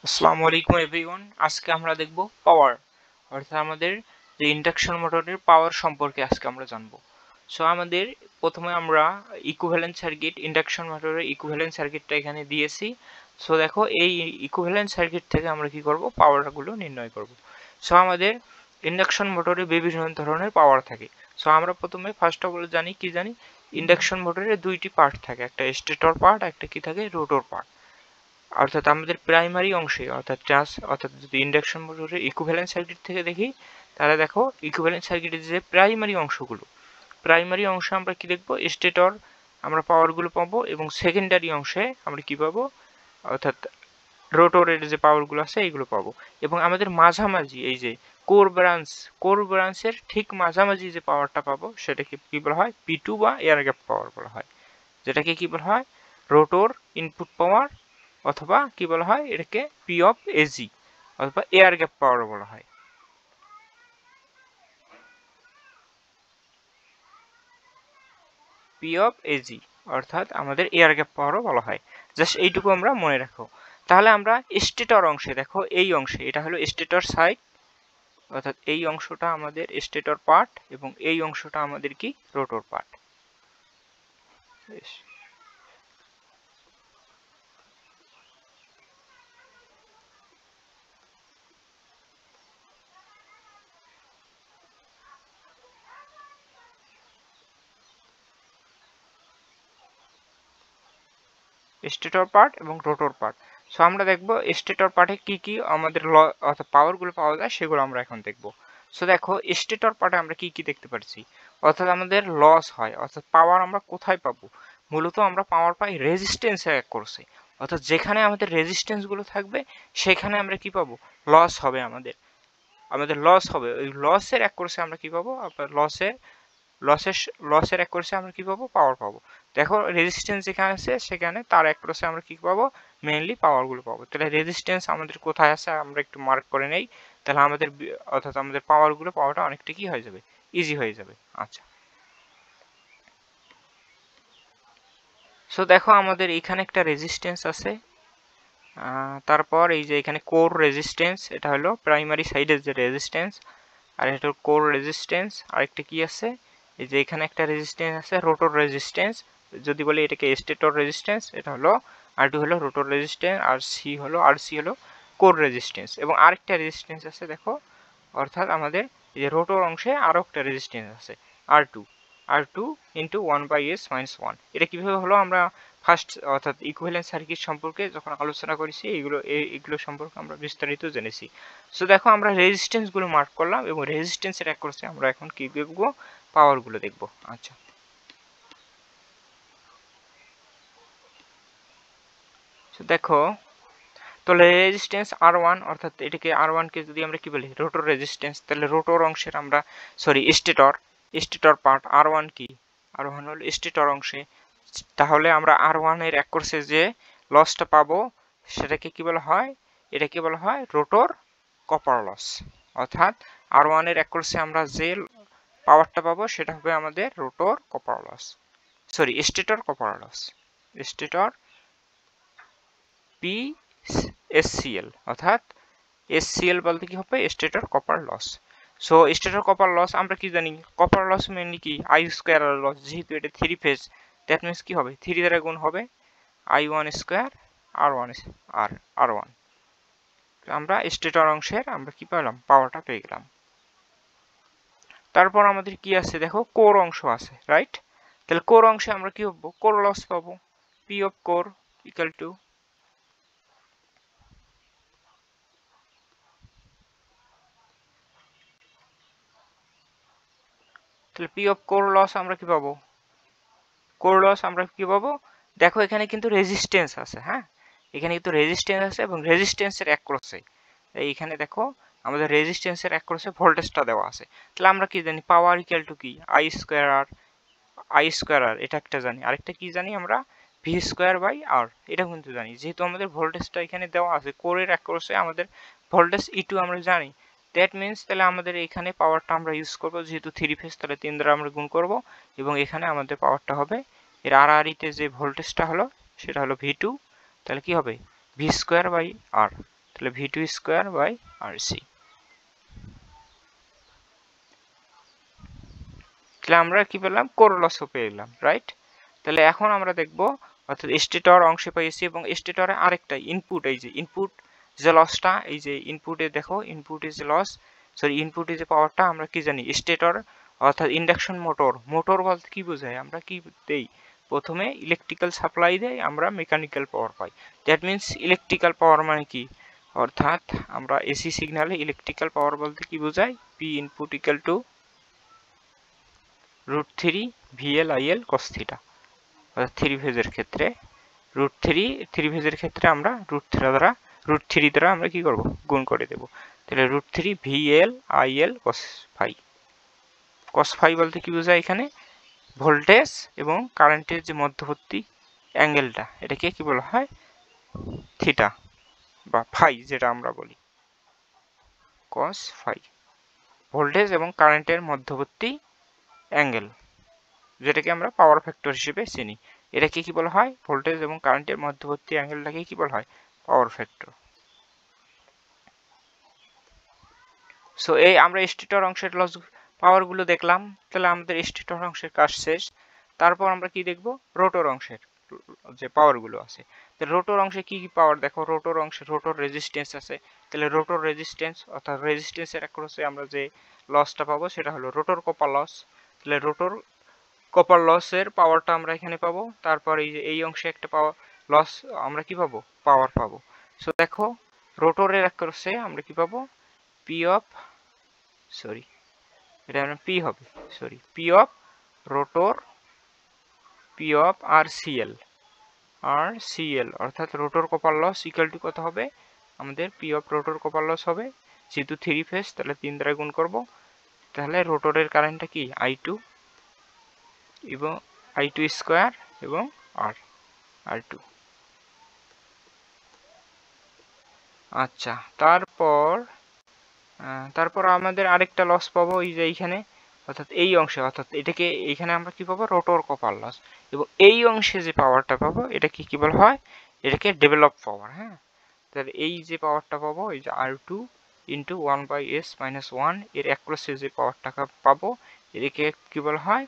আসসালামু আলাইকুম এভরিওয়ান। আজকে আমরা দেখব পাওয়ার, অর্থাৎ আমাদের যে ইন্ডাকশন মোটরের পাওয়ার সম্পর্কে আজকে আমরা জানব। সো আমাদের প্রথমে আমরা ইকুইভ্যালেন্ট সার্কিট, ইন্ডাকশন মোটরের ইকুইভ্যালেন্ট সার্কিটটা এখানে দিয়েছি। সো দেখো, এই ইকুইভ্যালেন্ট সার্কিট থেকে আমরা কি করব, পাওয়ারগুলো নির্ণয় করব। সো আমাদের ইন্ডাকশন মোটরে বিভিন্ন ধরনের পাওয়ার থাকে। সো আমরা প্রথমে ফার্স্ট অফ অল জানি ইন্ডাকশন মোটরের দুইটি পার্ট থাকে, একটা স্টেটর পার্ট, একটা কি থাকে, রোটর পার্ট। অর্থাৎ আমাদের প্রাইমারি অংশে অর্থাৎ যদি ইন্ডাকশন মোটরের ইকুইভ্যালেন্ট সার্কিট থেকে দেখি, তাহলে দেখো ইকুইভ্যালেন্ট সার্কিটের যে প্রাইমারি অংশে আমরা কি দেখব, স্টেটর আমরা পাওয়ারগুলো পাবো, এবং সেকেন্ডারি অংশে আমরা কি পাবো, অর্থাৎ রোটরের যে পাওয়ারগুলো আছে এইগুলো পাবো। এবং আমাদের মাঝামাঝি এই যে কোর ব্রাঞ্চের ঠিক মাঝামাঝি যে পাওয়ারটা পাবো সেটাকে কি বলা হয়, P2 বা এয়ার গ্যাপ পাওয়ার বলা হয়, যেটাকে কি বলা হয়, রোটর ইনপুট পাওয়ার, অথবা কি বলা হয় এটাকে পি অফ এজি, অথবা এয়ার গ্যাপ পাওয়ার বলা হয়। পি অফ এজি অর্থাৎ আমাদের এয়ার গ্যাপ পাওয়ারও বলা হয়। জাস্ট এইটুকু আমরা মনে রাখো। তাহলে আমরা স্টেটর অংশে দেখো, এই অংশে এটা হলো স্টেটর সাইড, অর্থাৎ এই অংশটা আমাদের স্টেটর পার্ট, এবং এই অংশটা আমাদের কি, রোটর পার্ট। স্টেটর পার্ট এবং রোটর পার্ট। সো আমরা দেখবো স্টেটর পার্টে কি কি আমাদের অর্থাৎ পাওয়ারগুলো পাওয়া যায় সেগুলো আমরা এখন দেখবো। সো দেখো, স্টেটর পার্টে আমরা কি কি দেখতে পাচ্ছি, অর্থাৎ আমাদের লস হয়, অর্থাৎ পাওয়ার আমরা কোথায় পাবো, মূলত আমরা পাওয়ার পাই রেজিস্ট্যান্সের এক কোর্সে। অর্থাৎ যেখানে আমাদের রেজিস্ট্যান্সগুলো থাকবে সেখানে আমরা কি পাবো, লস হবে আমাদের লস হবে। ওই লসের এক কোর্সে আমরা কি পাবো, আপনার লসের লসের এক কোর্সে আমরা কি পাবো, পাওয়ার পাবো। দেখো, রেজিস্ট্যান্স যেখানে আছে সেখানে তার এক কোর্সে আমরা কি পাবো, মেইনলি পাওয়ারগুলো পাবো। তাহলে রেজিস্ট্যান্স আমাদের কোথায় আছে আমরা একটু মার্ক করে নেই, তাহলে আমাদের অর্থাৎ আমাদের পাওয়ারগুলো পাওয়াটা অনেকটা কি হয়ে যাবে, ইজি হয়ে যাবে। আচ্ছা, সো দেখো আমাদের এখানে একটা রেজিস্ট্যান্স আছে, তারপর এই যে এখানে কোর রেজিস্ট্যান্স, এটা হলো প্রাইমারি সাইডের যে রেজিস্ট্যান্স, আর এটা কোর রেজিস্ট্যান্স। আরেকটা কি আছে, এই যে এখানে একটা রেজিস্ট্যান্স আছে, রোটর রেজিস্ট্যান্স। যদি বলি এটাকে স্টেটর রেজিস্ট্যান্স, এটা হলো আর2 হলো রোটর রেজিস্ট্যান্স, আর সি হলো কোর রেজিস্ট্যান্স। এবং আরেকটা রেজিস্ট্যান্স আছে দেখো, অর্থাৎ আমাদের এই যে রোটর অংশে আরও একটা রেজিস্ট্যান্স আছে, আর2 আর2 ইন্টু 1/s-1। এটা কীভাবে হলো, আমরা ফার্স্ট অর্থাৎ ইকুইভ্যালেন্ট সার্কিট সম্পর্কে যখন আলোচনা করেছি এইগুলো সম্পর্কে আমরা বিস্তারিত জেনেছি। সো দেখো, আমরা রেজিস্ট্যান্সগুলো মার্ক করলাম, এবং রেজিস্ট্যান্সের এক করছে আমরা এখন কি দেখবো, পাওয়ারগুলো দেখবো। আচ্ছা, সো দেখো, তাহলে রেজিস্ট্যান্স আর1, অর্থাৎ এটাকে আর1কে যদি আমরা কি বলি, রোটর রেজিস্ট্যান্স, তাহলে রোটর অংশের আমরা স্টেটর পার্ট আর1 কি, আর1 হলো স্টেটর অংশে। তাহলে আমরা আর1 এর এক কোর্সে যে লসটা পাবো সেটাকে কি বলা হয়, এটাকে বলা হয় রোটর কপার লস। অর্থাৎ আর1 এর এক কোর্সে আমরা যে পাওয়ারটা পাবো সেটা হবে আমাদের rotor copper loss, sorry stator copper loss, stator P SCL, অর্থাৎ এসসিএল বলতে কি হবে, stator copper loss. So stator copper loss আমরা কি জানি, কপার লস মেনলি কি, আই স্কোয়ার আর লস, যেহেতু এটা 3 ফেজ, দ্যাট মিনস কি হবে, 3 দ্বারা গুণ হবে I1 স্কোয়ার আর1। আমরা স্টেটর অংশের আমরা কি পেলাম, পাওয়ারটা পেয়ে গেলাম। তারপর আমাদের কি আছে দেখো, কোর অংশ আছে, রাইট। তাহলে কোর অংশে আমরা কি পাবো, কোর লস পাবো, P of core equal to, তাহলে পি অফ কোর লস আমরা কি পাবো, কোর লস আমরা কি পাবো, দেখো এখানে কিন্তু রেজিস্ট্যান্স আছে, হ্যাঁ এখানে কিন্তু রেজিস্ট্যান্স আছে, এবং রেজিস্ট্যান্সের এক ক্রসে এইখানে দেখো আমাদের রেজিস্ট্যান্সের এক ক্রসে ভোল্টেজটা দেওয়া আছে। তাহলে আমরা কি জানি, পাওয়ার ইকুয়াল টু কি, I স্কোয়ার আর এটা একটা জানি, আরেকটা কি জানি আমরা, ভি স্কোয়ার বাই আর, এটা কিন্তু জানি। যেহেতু আমাদের ভোল্টেজটা এখানে দেওয়া আছে কোরের এক ক্রসে, আমাদের ভোল্টেজ E2 আমরা জানি, দ্যাট মিনস তাহলে আমাদের এখানে পাওয়ারটা আমরা ইউজ করবো, যেহেতু 3 ফেজ তাহলে 3 দ্বারা আমরা গুণ করব, এবং এখানে আমাদের পাওয়ারটা হবে এর আর-তে যে ভোল্টেজটা হলো সেটা হলো V2, তাহলে কি হবে, ভি স্কোয়ার বাই আর। তাহলে v2 স্কয়ার বাই rc। তাহলে আমরা কি পেলাম, কোর লসও পেয়ে গেলাম, রাইট। তাহলে এখন আমরা দেখব অর্থাৎ স্টেটর অংশে পেয়েছি এবং স্টেটরে আরেকটা ইনপুট, এই যে ইনপুট যে লসটা, এই যে ইনপুটে দেখো ইনপুট ইজ লস, সরি ইনপুটে যে পাওয়ারটা আমরা কি জানি স্টেটর অর্থাৎ ইন্ডাকশন মোটর। মোটর বলতে কি বোঝায়, আমরা কি দেই, প্রথমে ইলেকট্রিক্যাল সাপ্লাই দেই, আমরা mechanical power pi. That means electrical power মানে কি, অর্থাৎ আমরা এসি সিগন্যালে ইলেকট্রিক্যাল পাওয়ার বলতে কি বোঝায়, P input equal to √3 VL IL cos theta. অর্থাৎ থ্রি ফেজের ক্ষেত্রে থ্রি ফেজের ক্ষেত্রে আমরা √3 দ্বারা আমরা কি করব, গুণ করে দেব। তাহলে √3 VL IL cos phi. cos phi বলতে কি বোঝায়, এখানে ভোল্টেজ এবং কারেন্টের যে মধ্যবর্তী অ্যাঙ্গেলটা, এটাকে কি বলা হয়, থিটা বা ফাই যেটা আমরা বলি, cos ফাই। ভোল্টেজ এবং কারেন্টের মধ্যবর্তী অ্যাঙ্গেল, যেটাকে আমরা পাওয়ার ফ্যাক্টর হিসেবে চিনি, এটাকে কি বলা হয়, ভোল্টেজ এবং কারেন্টের মধ্যবর্তী অ্যাঙ্গেলটাকে কি বলা হয়, পাওয়ার ফ্যাক্টর। সো এই আমরা স্টেটর অংশের লস পাওয়ার গুলো দেখলাম, তাহলে আমাদের স্টেটর অংশের কাজ শেষ। তারপর আমরা কি দেখব, রোটর অংশের যে পাওয়ার গুলো আছে। তাহলে রোটর অংশে কি কি পাওয়ার দেখো, রোটর অংশে রোটর রেজিস্ট্যান্স আছে। তাহলে রোটর রেজিস্ট্যান্স অর্থাৎ রেজিস্ট্যান্সের অ্যাক্রসে আমরা যে লসটা পাবো সেটা হলো রোটর কপার লস। তাহলে রোটর কপার লসের পাওয়ারটা আমরা এখানে পাবো। তারপর এই যে এই অংশে একটা পাওয়ার লস আমরা কি পাবো, পাওয়ার পাবো। সো দেখো রোটরের অ্যাক্রসে আমরা কি পাবো, পি অফ, সরি এটা আমরা পি হবে, sorry P of rotor, P of RCL অর্থাৎ rotor copper loss equal to কত হবে, আমাদের P of rotor copper loss হবে, যেহেতু থ্রি ফেজ তাহলে 3 দ্বারা গুণ করব। তাহলে রোটরের কারেন্টটা কি I2 এবং I2 স্কয়ার এবং R2। আচ্ছা, তারপর আমাদের আরেকটা লস পাবো এই যে এইখানে, অর্থাৎ এই অংশে, অর্থাৎ এটাকে এইখানে আমরা কি পাবো, রোটর কপার লস। এবং এই অংশে যে পাওয়ারটা পাবো এটাকে কি বলা হয়, এটাকে ডেভেলপ পাওয়ার। হ্যাঁ, তাহলে এই যে পাওয়ারটা পাবো, এই যে R2 ইন্টু 1/s-1 এর অ্যাক্রসে যে পাওয়ারটা পাবো এটাকে কি বলা হয়,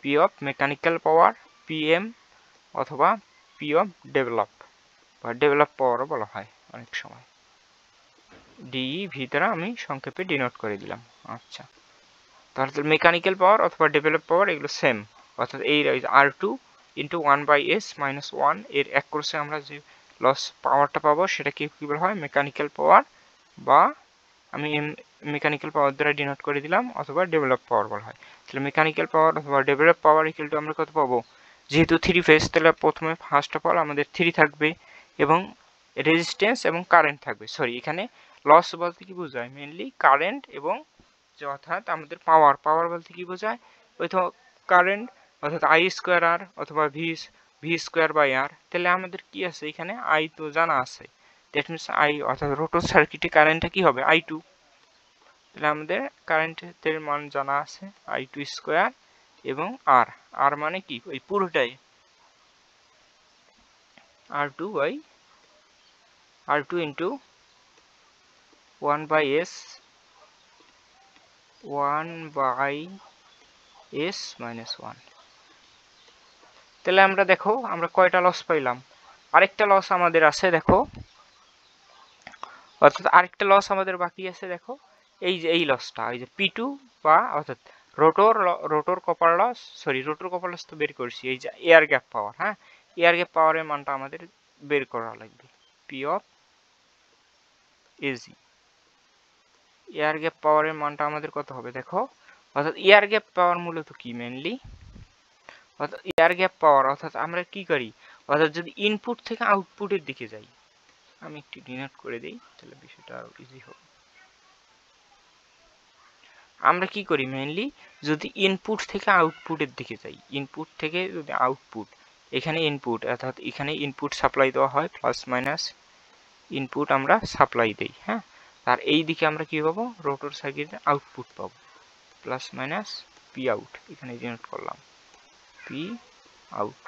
P of mechanical power, PM, অথবা পি অফ ডেভেলপ বা ডেভেলপ পাওয়ারও বলা হয় অনেক সময়। DEV দ্বারা আমি সংক্ষেপে ডিনোট করে দিলাম। আচ্ছা, তাহলে মেকানিক্যাল পাওয়ার অথবা ডেভেলপ পাওয়ার এগুলো সেম, অর্থাৎ এই R2 ইন্টু 1/s-1 এর অ্যাক্রসে আমরা যে লস পাওয়ারটা পাবো সেটাকে কি বলা হয়, মেকানিক্যাল পাওয়ার, বা আমি মেকানিক্যাল পাওয়ার দ্বারা ডিনোট করে দিলাম, অথবা ডেভেলপ পাওয়ার বলা হয়। তাহলে মেকানিক্যাল পাওয়ার অথবা ডেভেলপ পাওয়ার ইকুয়াল টু আমরা কত পাবো, যেহেতু থ্রি ফেজ তাহলে প্রথমে ফার্স্ট অফ অল আমাদের 3 থাকবে এবং রেজিস্ট্যান্স এবং কারেন্ট থাকবে। সরি, এখানে লস বলতে কি বোঝায়, মেইনলি কারেন্ট এবং যে অর্থাৎ আমাদের পাওয়ার বলতে কি বোঝায়, ওই তো কারেন্ট অর্থাৎ I2R অথবা ভি স্কোয়ার বাই আর। তাহলে আমাদের কি আছে এখানে, I তো জানা আছে, দ্যাট মিনস I অর্থাৎ রোটর সার্কিটে কারেন্টটা কি হবে, I2। তাহলে আমাদের কারেন্টের মান জানা আছে I2 স্কোয়ার এবং আর মানে কি, ওই পুরোটাই R2 ইন্টু 1/s-1। তাহলে আমরা দেখো আমরা কয়টা লস পাইলাম, আরেকটা লস আমাদের আছে দেখো, অর্থাৎ আরেকটা লস আমাদের বাকি আছে দেখো, এই যে এই লসটা, এই যে P2 বা অর্থাৎ rotor copper loss, sorry rotor copper loss তো বের করছি, এই যে এয়ার গ্যাপ পাওয়ার। হ্যাঁ, এয়ার গ্যাপ পাওয়ারের মানটা আমাদের বের করা লাগবে, P of AG. Air gap পাওয়ারের মানটা আমাদের কত হবে দেখো, অর্থাৎ এয়ার গ্যাপ পাওয়ার মূলত কি, মেইনলি অর্থাৎ এয়ার গ্যাপ পাওয়ার, অর্থাৎ আমরা কি করি, অর্থাৎ যদি ইনপুট থেকে আউটপুটের দিকে যাই, আমি একটু ডিনোট করে দিই তাহলে বিষয়টা আরো ইজি হবে। আমরা কি করি, মেইনলি যদি ইনপুট থেকে আউটপুটের দিকে যাই, ইনপুট থেকে যদি আউটপুট, এখানে ইনপুট অর্থাৎ এখানে ইনপুট সাপ্লাই দেওয়া হয়, প্লাস মাইনাস ইনপুট আমরা সাপ্লাই দেই। হ্যাঁ, আর এই দিকে আমরা কি পাবো, রোটর সার্কিটের আউটপুট পাবো, প্লাস মাইনাস পি আউট, এখানে ডিনোট করলাম পি আউট।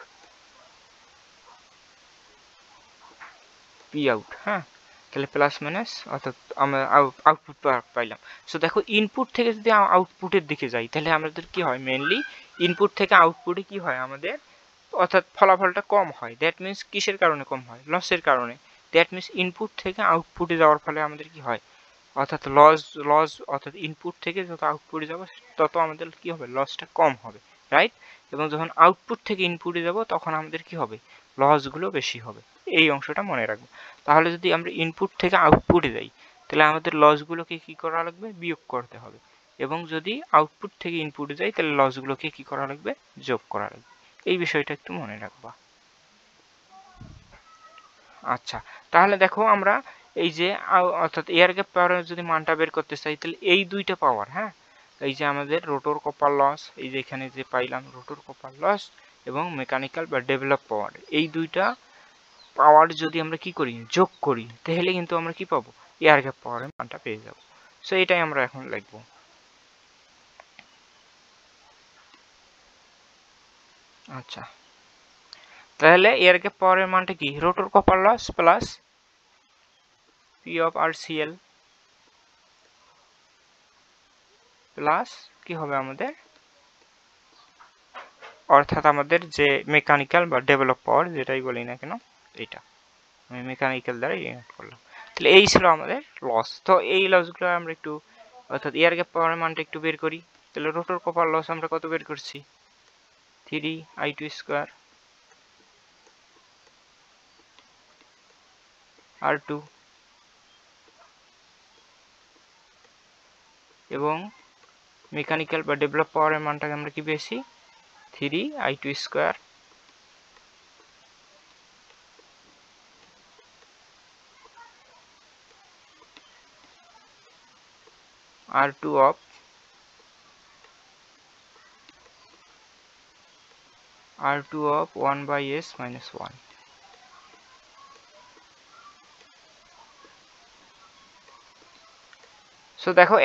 হ্যাঁ, তাহলে প্লাস মাইনাস অর্থাৎ আমরা আউটপুট পাইলাম। সো দেখো ইনপুট থেকে যদি আউটপুটের দিকে যাই তাহলে আমাদের কি হয়, মেইনলি ইনপুট থেকে আউটপুটে কি হয় আমাদের, অর্থাৎ ফলাফলটা কম হয়। দ্যাট মিনস কিসের কারণে কম হয়, লসের কারণে। দ্যাট মিনস ইনপুট থেকে আউটপুটে যাওয়ার ফলে আমাদের কি হয়, অর্থাৎ লস অর্থাৎ ইনপুট থেকে যত আউটপুটে যাব তত আমাদের কি হবে, লসটা কম হবে, রাইট। এবং যখন আউটপুট থেকে ইনপুটে যাব তখন আমাদের কি হবে, লসগুলো বেশি হবে। এই অংশটা মনে রাখবো। তাহলে যদি আমরা ইনপুট থেকে আউটপুটে যাই তাহলে আমাদের লসগুলোকে কি করা লাগবে, বিয়োগ করতে হবে। এবং যদি আউটপুট থেকে ইনপুটে যাই তাহলে লসগুলোকে কি করা লাগবে, যোগ করা লাগবে। এই বিষয়টা একটু মনে রাখবা। আচ্ছা, তাহলে দেখো আমরা এই যে অর্থাৎ এয়ার গ্যাপ পাওয়ারের যদি মানটা বের করতে চাই তাহলে এই দুইটা পাওয়ার, হ্যাঁ, এই যে আমাদের রোটর কপার লস, এই যে এখানে যে পাইলাম রোটর কপার লস এবং মেকানিক্যাল বা ডেভেলপ পাওয়ার, এই দুইটা পাওয়ার যদি আমরা কি করি, যোগ করি, তাহলে কিন্তু আমরা কি পাবো, এয়ার গ্যাপ পাওয়ারের মানটা পেয়ে যাব। সো এটাই আমরা এখন লিখব। আচ্ছা, তাহলে এয়ার গ্যাপ পাওয়ারের মানটা কি, rotor copper loss plus P of RCL plus কি হবে আমাদের, অর্থাৎ আমাদের যে মেকানিক্যাল বা ডেভেলপ পাওয়ার যেটাই বলি না কেন, এটা আমি মেকানিক্যাল দ্বারা ইউনিট করলাম। তাহলে এই ছিল আমাদের লস। তো এই লসগুলো আমরা একটু, অর্থাৎ এয়ার গ্যাপ পাওয়ারের মানটা একটু বের করি। তাহলে রোটর কপার লস আমরা কত বের করছি, 3i2 স্কয়ার r2 এবং মেকানিক্যাল বা ডেভেলপ পাওয়ারের মানটাকে আমরা কি পেয়েছি, 3i2 square r2 of r2 of 1 by s minus 1। So দেখো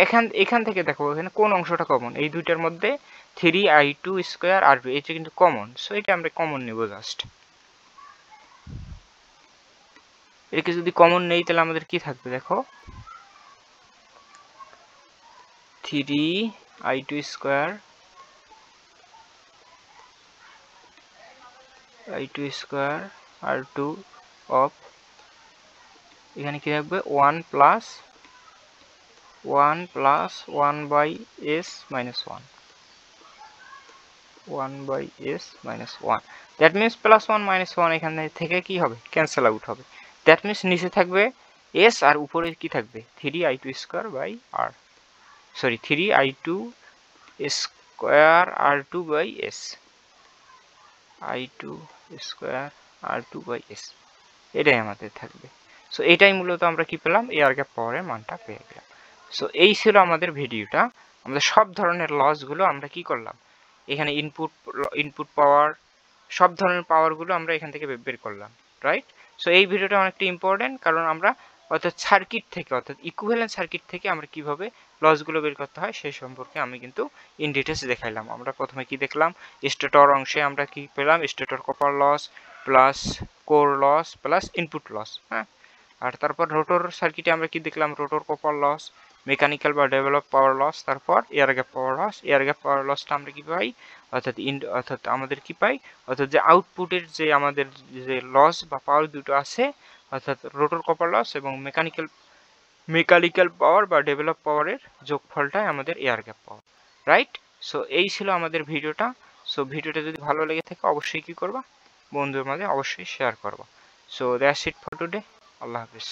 এখান থেকে দেখো এখানে কোন অংশটা কমন, এই দুইটার মধ্যে 3i2 স্কয়ার r2 এটা কিন্তু কমন। সো এটা আমরা কমন নেব জাস্ট। এটাকে যদি কমন নেই তাহলে আমাদের কি থাকবে, দেখো 3i2 square i2 square r2 of, এখানে কি থাকবে 1 plus 1 by s minus 1, 1 by s minus 1। That means plus 1 minus 1 এখানে থেকে কি হবে, ক্যান্সেল আউট হবে। দ্যাট মিনস নিচে থাকবে s আর উপরে কি থাকবে, 3i2 square by r, sorry 3i2 square r2 by s, i2 square r2 by s, এটাই আমাদের থাকবে। সো এটাই মূলত আমরা কি পেলাম, এয়ার গ্যাপ পাওয়ারের মানটা পেয়ে গেলাম। সো এই ছিল আমাদের ভিডিওটা। আমাদের সব ধরনের লসগুলো আমরা কি করলাম, এখানে ইনপুট পাওয়ার, সব ধরনের পাওয়ারগুলো আমরা এখান থেকে বের করলাম, রাইট। সো এই ভিডিওটা অনেকটা ইম্পর্টেন্ট, কারণ আমরা অর্থাৎ সার্কিট থেকে, অর্থাৎ ইকুইভ্যালেন্ট সার্কিট থেকে আমরা কিভাবে লসগুলো বের করতে হয় সেই সম্পর্কে আমি কিন্তু ইন ডিটেলস দেখাইলাম। আমরা প্রথমে কি দেখলাম, স্টেটর অংশে আমরা কি পেলাম, stator copper loss plus core loss plus input loss, হ্যাঁ। আর তারপর রোটর সার্কিটে আমরা কি দেখলাম, রোটর কপার লস, মেকানিক্যাল বা ডেভেলপ পাওয়ার লস, তারপর air gap power loss. Air gap power লসটা আমরা কি পাই, অর্থাৎ আমাদের কি পাই, অর্থাৎ যে আউটপুটের যে আমাদের যে লস বা পাওয়ার দুটো আছে, অর্থাৎ রোটর কপার লস এবং মেকানিক্যাল পাওয়ার বা ডেভেলপ পাওয়ারের যোগফলটাই আমাদের এয়ার গ্যাপ পাওয়ার, রাইট। সো এই ছিল আমাদের ভিডিওটা। সো ভিডিওটা যদি ভালো লেগে থাকে অবশ্যই কি করবা, বন্ধুদের মাঝে অবশ্যই শেয়ার করবা। So that's it for today. Allah Hafiz.